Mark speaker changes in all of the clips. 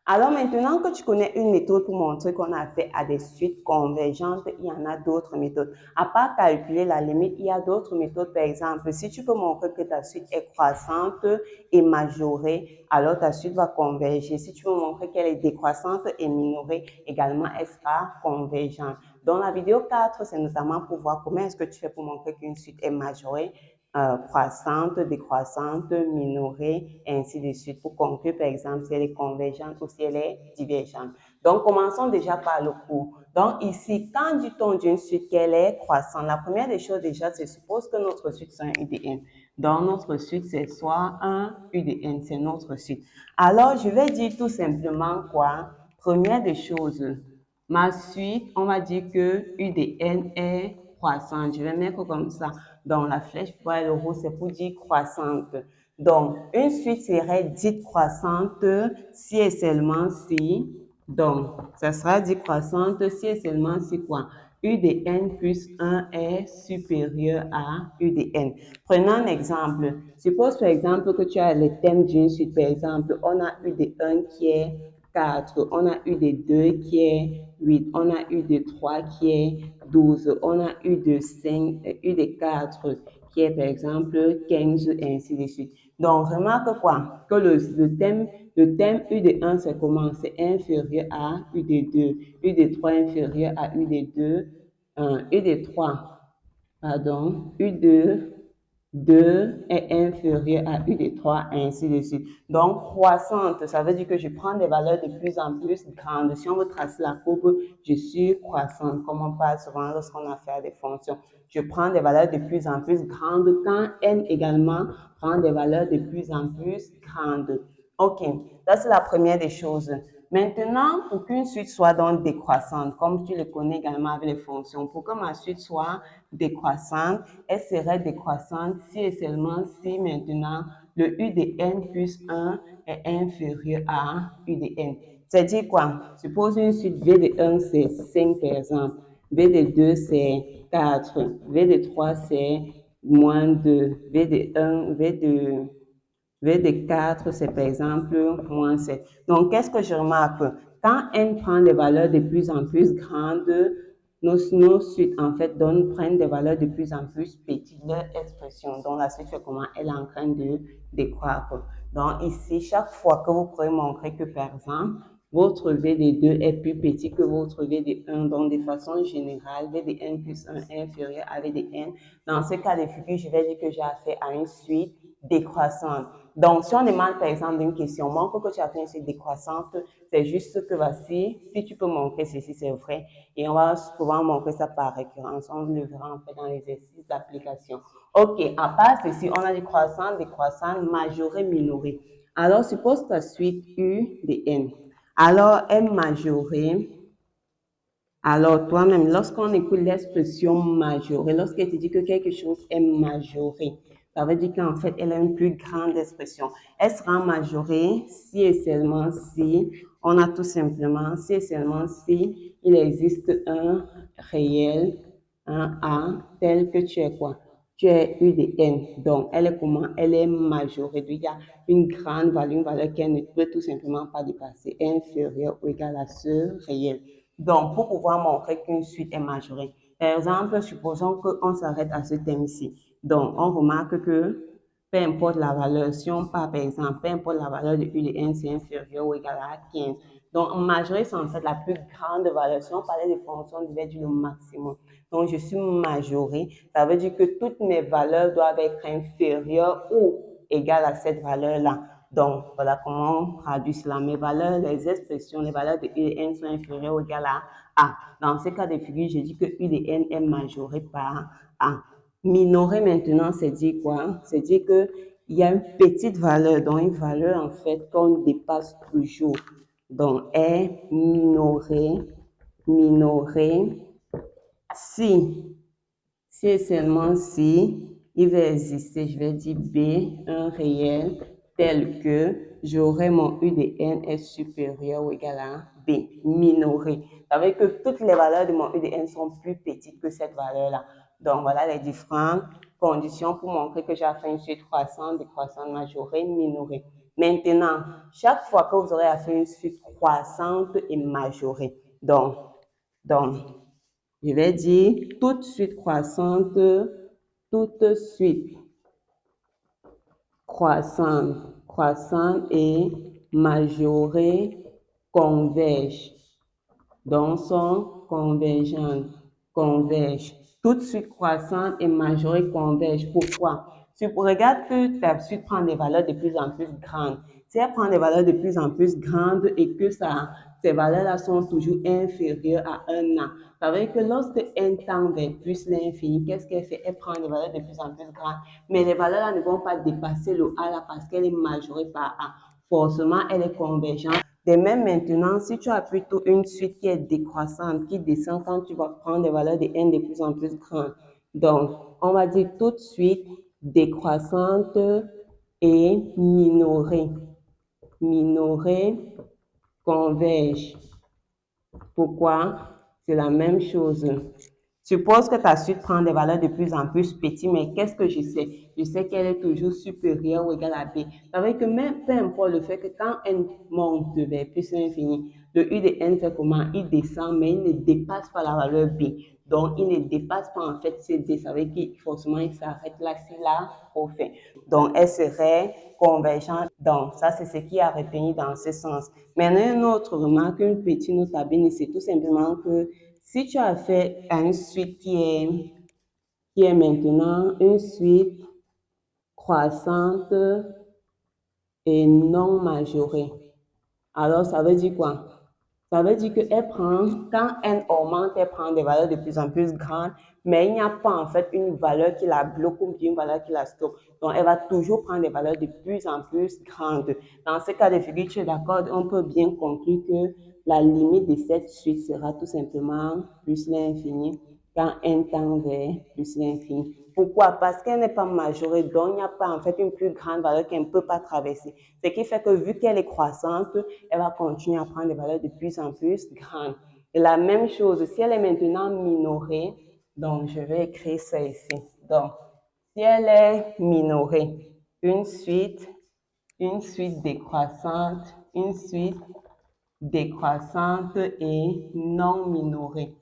Speaker 1: Alors maintenant que tu connais une méthode pour montrer qu'on a fait à des suites convergentes, il y en a d'autres méthodes. À part calculer la limite, il y a d'autres méthodes. Par exemple, si tu peux montrer que ta suite est croissante et majorée, alors ta suite va converger. Si tu veux montrer qu'elle est décroissante et minorée, également, elle sera convergente. Dans la vidéo 4, c'est notamment pour voir comment est-ce que tu fais pour montrer qu'une suite est majorée, croissante, décroissante, minorée, et ainsi de suite, pour conclure, par exemple, si elle est convergente ou si elle est divergente. Donc, commençons déjà par le cours. Donc, ici, quand dit-on d'une suite qu'elle est croissante? La première des choses, déjà, c'est suppose que notre suite soit un UDN. Donc, notre suite, c'est soit un UDN, c'est notre suite. Alors, je vais dire tout simplement quoi? Première des choses, ma suite, on va dire que UDN est croissante. Je vais mettre comme ça. Donc, la flèche pour le rouge, c'est pour dire croissante. Donc, une suite serait dite croissante si et seulement si. Donc, ça sera dit croissante si et seulement si quoi? U de n plus 1 est supérieur à U de n. Prenons un exemple. Suppose par exemple que tu as le thème d'une suite. Par exemple, on a U de 1 qui est 4, on a U de 2 qui est 8, on a U de 3 qui est 12, on a U de 5, U de 4 qui est par exemple 15, et ainsi de suite. Donc, remarque quoi? Que le thème U de 1, c'est comment? C'est inférieur à U de 2, U de 3 inférieur à U de 2, U de 3, pardon, U de 2 est inférieur à U de 3, ainsi de suite. Donc, croissante, ça veut dire que je prends des valeurs de plus en plus grandes. Si on veut tracer la courbe, je suis croissante, comme on parle souvent lorsqu'on a affaire à des fonctions. Je prends des valeurs de plus en plus grandes quand n également prend des valeurs de plus en plus grandes. OK, ça c'est la première des choses. Maintenant, pour qu'une suite soit donc décroissante, comme tu le connais également avec les fonctions, pour que ma suite soit décroissante, elle serait décroissante si et seulement si maintenant le U de n plus 1 est inférieur à U de n. C'est-à-dire quoi? Suppose une suite V de 1 c'est 5 par exemple, V de 2 c'est 4, V de 3 c'est moins 2, V de 1, V de 4, c'est par exemple moins 7. Donc, qu'est-ce que je remarque? Quand n prend des valeurs de plus en plus grandes, nos suites, en fait, prennent des valeurs de plus en plus petites, leur expression. Donc, la suite fait comment? Elle est en train de décroître. Donc, ici, chaque fois que vous pourrez montrer que, par exemple, votre V de 2 est plus petit que votre V de 1. Donc, de façon générale, V de n plus 1 est inférieur à V de n. Dans ce cas de figure, je vais dire que j'ai affaire à une suite décroissante. Donc, si on demande par exemple une question, montre que tu as fait une suite décroissante, c'est juste que voici, si tu peux montrer ceci, c'est vrai. Et on va souvent montrer ça par récurrence. On le verra en fait dans l'exercice d'application. OK, à part ceci, on a décroissant, majoré, minoré. Alors, suppose ta suite U de n. Alors, m majoré. Alors, toi-même, lorsqu'on écoute l'expression majorée, lorsqu'elle te dit que quelque chose est majoré, ça veut dire qu'en fait, elle a une plus grande expression. Elle sera majorée si et seulement si, on a tout simplement, si et seulement si, il existe un réel, un A, tel que tu es quoi? Tu es U de n. Donc, elle est comment? Elle est majorée. Il y a une grande valeur, une valeur qu'elle ne peut tout simplement pas dépasser, inférieure ou égale à ce réel. Donc, pour pouvoir montrer qu'une suite est majorée. Par exemple, supposons qu'on s'arrête à ce thème-ci. Donc, on remarque que peu importe la valeur, si on part par exemple, peu importe la valeur de U de n, c'est inférieur ou égal à 15. Donc, majorée, c'est en fait la plus grande valeur. Si on parlait de fonctions, on devait dire le maximum. Donc, je suis majorée. Ça veut dire que toutes mes valeurs doivent être inférieures ou égales à cette valeur-là. Donc, voilà comment on traduit cela. Mes valeurs, les expressions, les valeurs de U de n sont inférieures ou égales à A. Dans ce cas de figure, je dis que U de n est majoré par A. Minoré maintenant, c'est dire quoi? C'est dire qu'il y a une petite valeur, donc une valeur en fait qu'on dépasse toujours. Donc, est minoré, si et seulement si, il va exister, je vais dire B, un réel tel que j'aurai mon U de n est supérieur ou égal à B, minoré. Ça veut dire que toutes les valeurs de mon U de n sont plus petites que cette valeur-là. Donc, voilà les différentes conditions pour montrer que j'ai fait une suite croissante, décroissante, majorée, minorée. Maintenant, chaque fois que vous aurez à faire une suite croissante et majorée, donc je vais dire toute suite croissante et majorée convergent. Donc, sont convergent. Toute suite croissante et majorée convergent. Pourquoi? Tu regardes que ta suite prend des valeurs de plus en plus grandes. Si elle prend des valeurs de plus en plus grandes et que ces valeurs-là sont toujours inférieures à 1 an, ça veut dire que lorsque n tend vers plus l'infini, qu'est-ce qu'elle fait? Elle prend des valeurs de plus en plus grandes, mais les valeurs-là ne vont pas dépasser le a là parce qu'elle est majorée par a. Forcément, elle est convergente. De même maintenant, si tu as plutôt une suite qui est décroissante, qui descend quand tu vas prendre des valeurs de n de plus en plus grandes. Donc, on va dire tout de suite décroissante et minorée. Minorée converge. Pourquoi? C'est la même chose. Suppose que ta suite prend des valeurs de plus en plus petites, mais qu'est-ce que je sais? Je sais qu'elle est toujours supérieure ou égale à b. Ça veut dire que même peu importe le fait que quand n monte vers plus l'infini, le u de n fait comment? Il descend, mais il ne dépasse pas la valeur b. Donc, il ne dépasse pas en fait cd. Ça veut dire qu'il forcément il s'arrête là s'il a trop fait. Donc, elle serait convergente. Donc, ça, c'est ce qui a retenu dans ce sens. Maintenant, une autre remarque, une petite note à bénir, c'est tout simplement que si tu as fait une suite qui est maintenant une suite croissante et non majorée, alors ça veut dire quoi? Ça veut dire qu'elle prend, quand n augmente, elle prend des valeurs de plus en plus grandes, mais il n'y a pas en fait une valeur qui la bloque ou une valeur qui la stoppe. Donc, elle va toujours prendre des valeurs de plus en plus grandes. Dans ce cas de figure, tu es d'accord, on peut bien conclure que la limite de cette suite sera tout simplement plus l'infini quand n tend vers plus l'infini. Pourquoi? Parce qu'elle n'est pas majorée, donc il n'y a pas en fait une plus grande valeur qu'elle ne peut pas traverser. Ce qui fait que vu qu'elle est croissante, elle va continuer à prendre des valeurs de plus en plus grandes. Et la même chose, si elle est maintenant minorée, donc je vais écrire ça ici. Donc, si elle est minorée, une suite décroissante, et non minorée.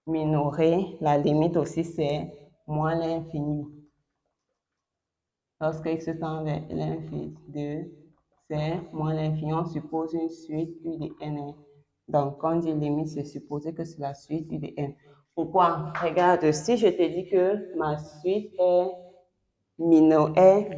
Speaker 1: Minorée, la limite aussi c'est moins l'infini. Lorsque x tend vers l'infini, c'est moins l'infini, on suppose une suite u de n. Donc, quand on dit limite, c'est supposé que c'est la suite u de n. Pourquoi? Regarde, si je te dis que ma suite est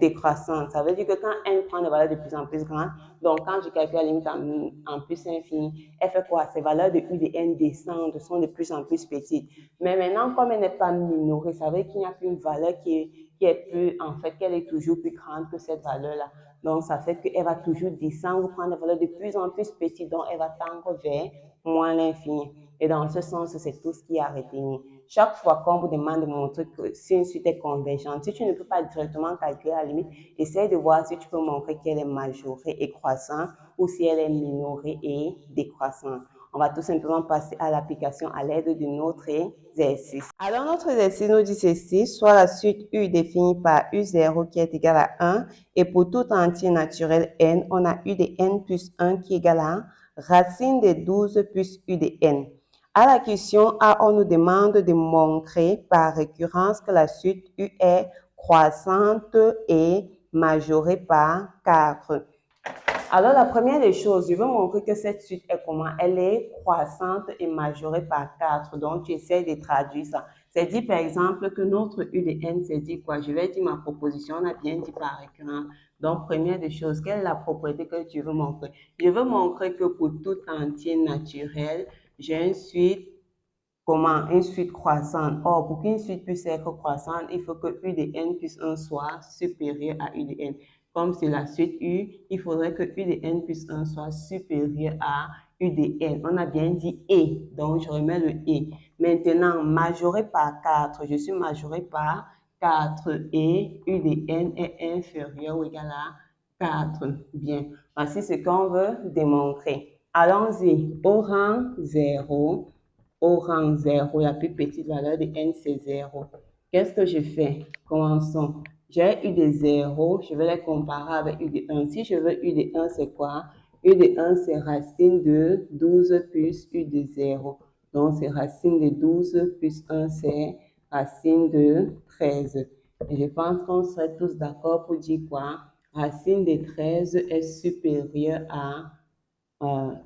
Speaker 1: décroissante, ça veut dire que quand n prend des valeurs de plus en plus grandes, donc quand je calcule la limite en plus infini, elle fait quoi? Ces valeurs de u de n descendent, sont de plus en plus petites. Mais maintenant, comme elle n'est pas minorée, ça veut dire qu'il n'y a plus une valeur qui est plus, en fait, qu'elle est toujours plus grande que cette valeur-là. Donc, ça fait qu'elle va toujours descendre, prendre des valeurs de plus en plus petites, donc elle va tendre vers moins l'infini. Et dans ce sens, c'est tout ce qui est à retenir. Chaque fois qu'on vous demande de montrer que si une suite est convergente, si tu ne peux pas directement calculer la limite, essaye de voir si tu peux montrer qu'elle est majorée et croissante ou si elle est minorée et décroissante. On va tout simplement passer à l'application à l'aide de notre exercice. Alors, notre exercice nous dit ceci, soit la suite U définie par U0 qui est égal à 1, et pour tout entier naturel n, on a U de n plus 1 qui est égal à racine de 12 plus U de n. À la question A, on nous demande de montrer par récurrence que la suite U est croissante et majorée par 4. Alors, la première des choses, je veux montrer que cette suite est comment? Elle est croissante et majorée par 4. Donc, tu essaies de traduire ça. C'est dit, par exemple, que notre U de n, c'est dit quoi? Je vais dire ma proposition, on a bien dit par récurrent. Donc, première des choses, quelle est la propriété que tu veux montrer? Je veux montrer que pour tout entier naturel, j'ai une suite, comment? Une suite croissante. Or, pour qu'une suite puisse être croissante, il faut que U de n plus 1 soit supérieur à U de n. Comme c'est la suite U, il faudrait que U de n plus 1 soit supérieur à U de n. On a bien dit et, donc je remets le et. Maintenant, majoré par 4, je suis majoré par 4 et U de n est inférieur ou égal à 4. Bien, voici ce qu'on veut démontrer. Allons-y, au rang 0, la plus petite valeur de n c'est 0. Qu'est-ce que je fais? Commençons. J'ai U de 0, je vais les comparer avec U de 1. Si je veux U de 1, c'est quoi? U de 1, c'est racine de 12 plus U de 0. Donc, c'est racine de 12 plus 1, c'est racine de 13. Et je pense qu'on serait tous d'accord pour dire quoi? Racine de 13 est supérieure à 1,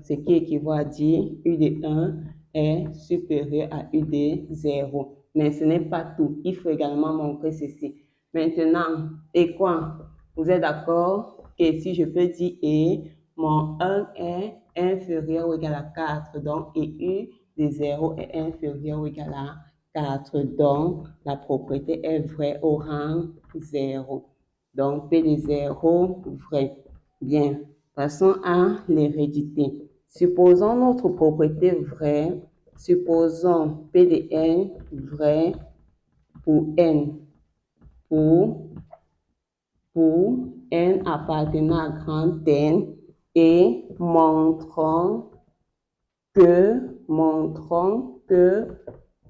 Speaker 1: ce qui équivaut à dire U de 1 est supérieur à U de 0. Mais ce n'est pas tout. Il faut également montrer ceci. Maintenant, et quoi? Vous êtes d'accord que si je peux dire et, mon 1 est inférieur ou égal à 4, donc et U de 0 est inférieur ou égal à 4. Donc, la propriété est vraie au rang 0. Donc, P de 0, vrai. Bien. Passons à l'hérédité. Supposons notre propriété vraie. Supposons P de n vrai pour n. Pour n appartenant à grand N et montrons que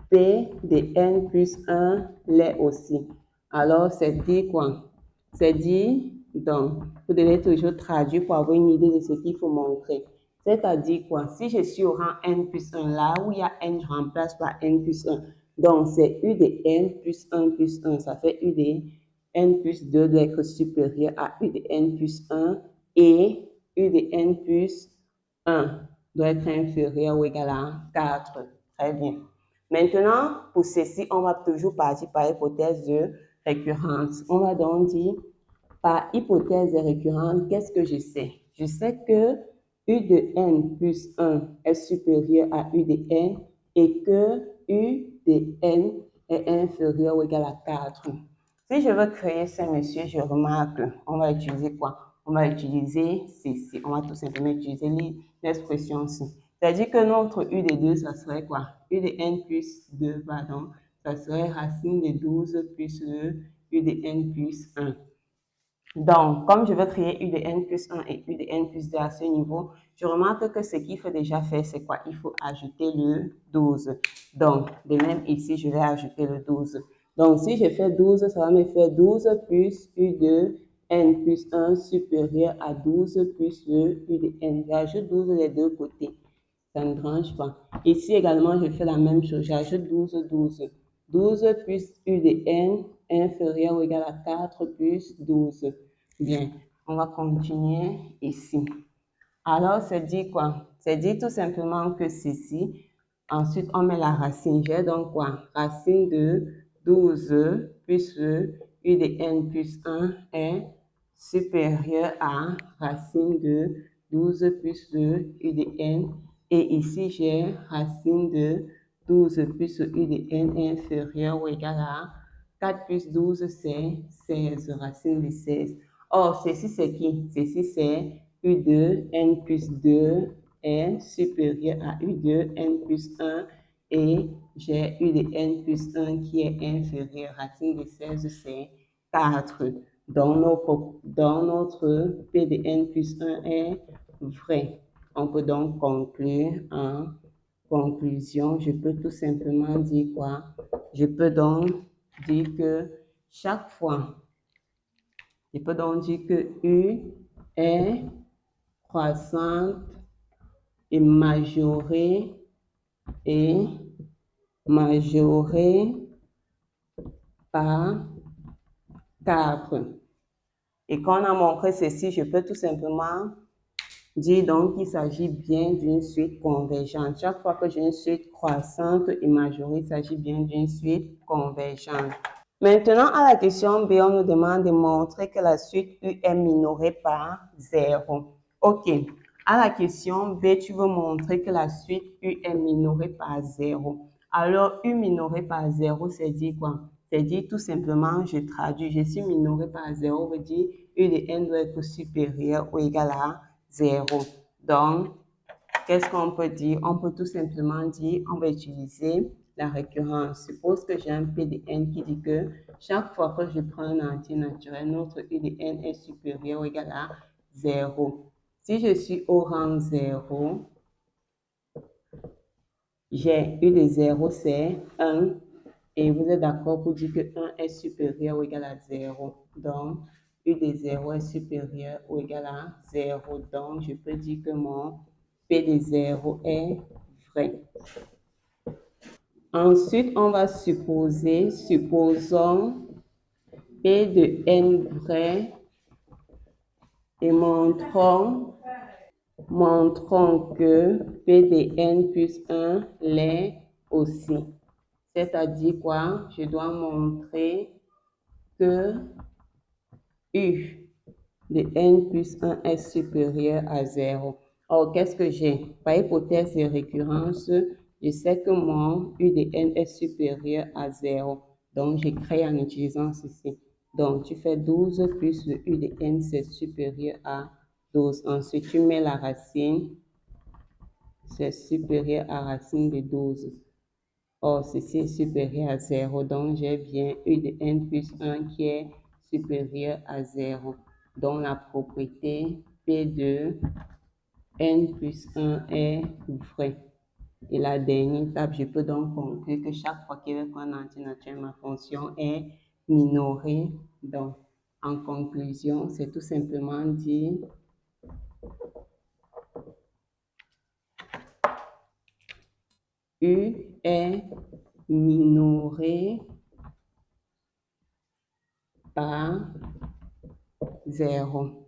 Speaker 1: P de n plus 1 l'est aussi. Alors, c'est dit quoi? C'est dit, donc, vous devez toujours traduire pour avoir une idée de ce qu'il faut montrer. C'est-à-dire quoi? Si je suis au rang n plus 1, là où il y a n, je remplace par n plus 1. Donc, c'est U de n plus 1 plus 1. Ça fait U de n plus 2 doit être supérieur à U de n plus 1 et U de n plus 1 doit être inférieur ou égal à 4. Très bien. Maintenant, pour ceci, on va toujours partir par hypothèse de récurrence. On va donc dire, par hypothèse de récurrence, qu'est-ce que je sais? Je sais que U de n plus 1 est supérieur à U de n et que U de n est inférieur ou égal à 4. Si je veux créer ces messieurs, je remarque, on va utiliser quoi? On va utiliser ceci. On va tout simplement utiliser l'expression-ci. C'est-à-dire que notre U de 2, ça serait quoi? U de n plus 2, pardon, ça serait racine de 12 plus le U de n plus 1. Donc, comme je veux créer U de n plus 1 et U de n plus 2 à ce niveau, je remarque que ce qu'il faut déjà faire, c'est quoi? Il faut ajouter le 12. Donc, de même ici, je vais ajouter le 12. Donc, si je fais 12, ça va me faire 12 plus U de n plus 1 supérieur à 12 plus le U de n. J'ajoute 12 des deux côtés. Ça ne dérange pas. Ici également, je fais la même chose. J'ajoute 12, 12. 12 plus U de n inférieur ou égal à 4 plus 12. Bien, on va continuer ici. Alors, c'est dit quoi? C'est dit tout simplement que ceci. Ensuite, on met la racine. J'ai donc quoi? Racine de 12 plus U de n plus 1 est supérieur à racine de 12 plus U de n. Et ici, j'ai racine de 12 plus U de n inférieur ou égal à 4 plus 12, c'est 16, racine de 16. Or, ceci, c'est qui? Ceci, c'est U de n plus 2 est supérieur à U de n plus 1 et j'ai U de n plus 1 qui est inférieur. Racine de 16, c'est 4. Donc, notre P de n plus 1 est vrai. On peut donc conclure en conclusion. Je peux tout simplement dire quoi? Je peux donc dire que chaque fois, je peux donc dire que U est croissante et majorée par 4. Et quand on a montré ceci, je peux tout simplement dire donc qu'il s'agit bien d'une suite convergente. Chaque fois que j'ai une suite croissante et majorée, il s'agit bien d'une suite convergente. Maintenant, à la question B, on nous demande de montrer que la suite U est minorée par 0. OK. À la question B, tu veux montrer que la suite U est minorée par 0. Alors, U minorée par 0, c'est dire quoi? C'est dire tout simplement, je traduis, je suis minorée par 0, veut dire U de n doit être supérieur ou égal à 0. Donc, qu'est-ce qu'on peut dire? On peut tout simplement dire, on va utiliser la récurrence. Suppose que j'ai un P de n qui dit que chaque fois que je prends un entier naturel, notre U de n est supérieur ou égal à 0. Si je suis au rang 0, j'ai U de 0, c'est 1. Et vous êtes d'accord pour dire que 1 est supérieur ou égal à 0. Donc, U de 0 est supérieur ou égal à 0. Donc, je peux dire que mon P de 0 est vrai. Ensuite, on va supposons P de n vrai et montrons que P de n plus 1 l'est aussi. C'est-à-dire quoi? Je dois montrer que U de n plus 1 est supérieur à 0. Or, qu'est-ce que j'ai? Par hypothèse de récurrence, je sais que mon U de n est supérieur à 0. Donc, j'écris en utilisant ceci. Donc, tu fais 12 plus le U de n, c'est supérieur à 12. Ensuite, tu mets la racine, c'est supérieur à racine de 12. Or, ceci est supérieur à 0. Donc, j'ai bien U de n plus 1 qui est supérieur à 0. Donc, la propriété P de n plus 1 est vraie. Et la dernière étape, je peux donc conclure que chaque fois qu'il y a un entier naturel, ma fonction est minorée. Donc, en conclusion, c'est tout simplement dire U est minoré par 0.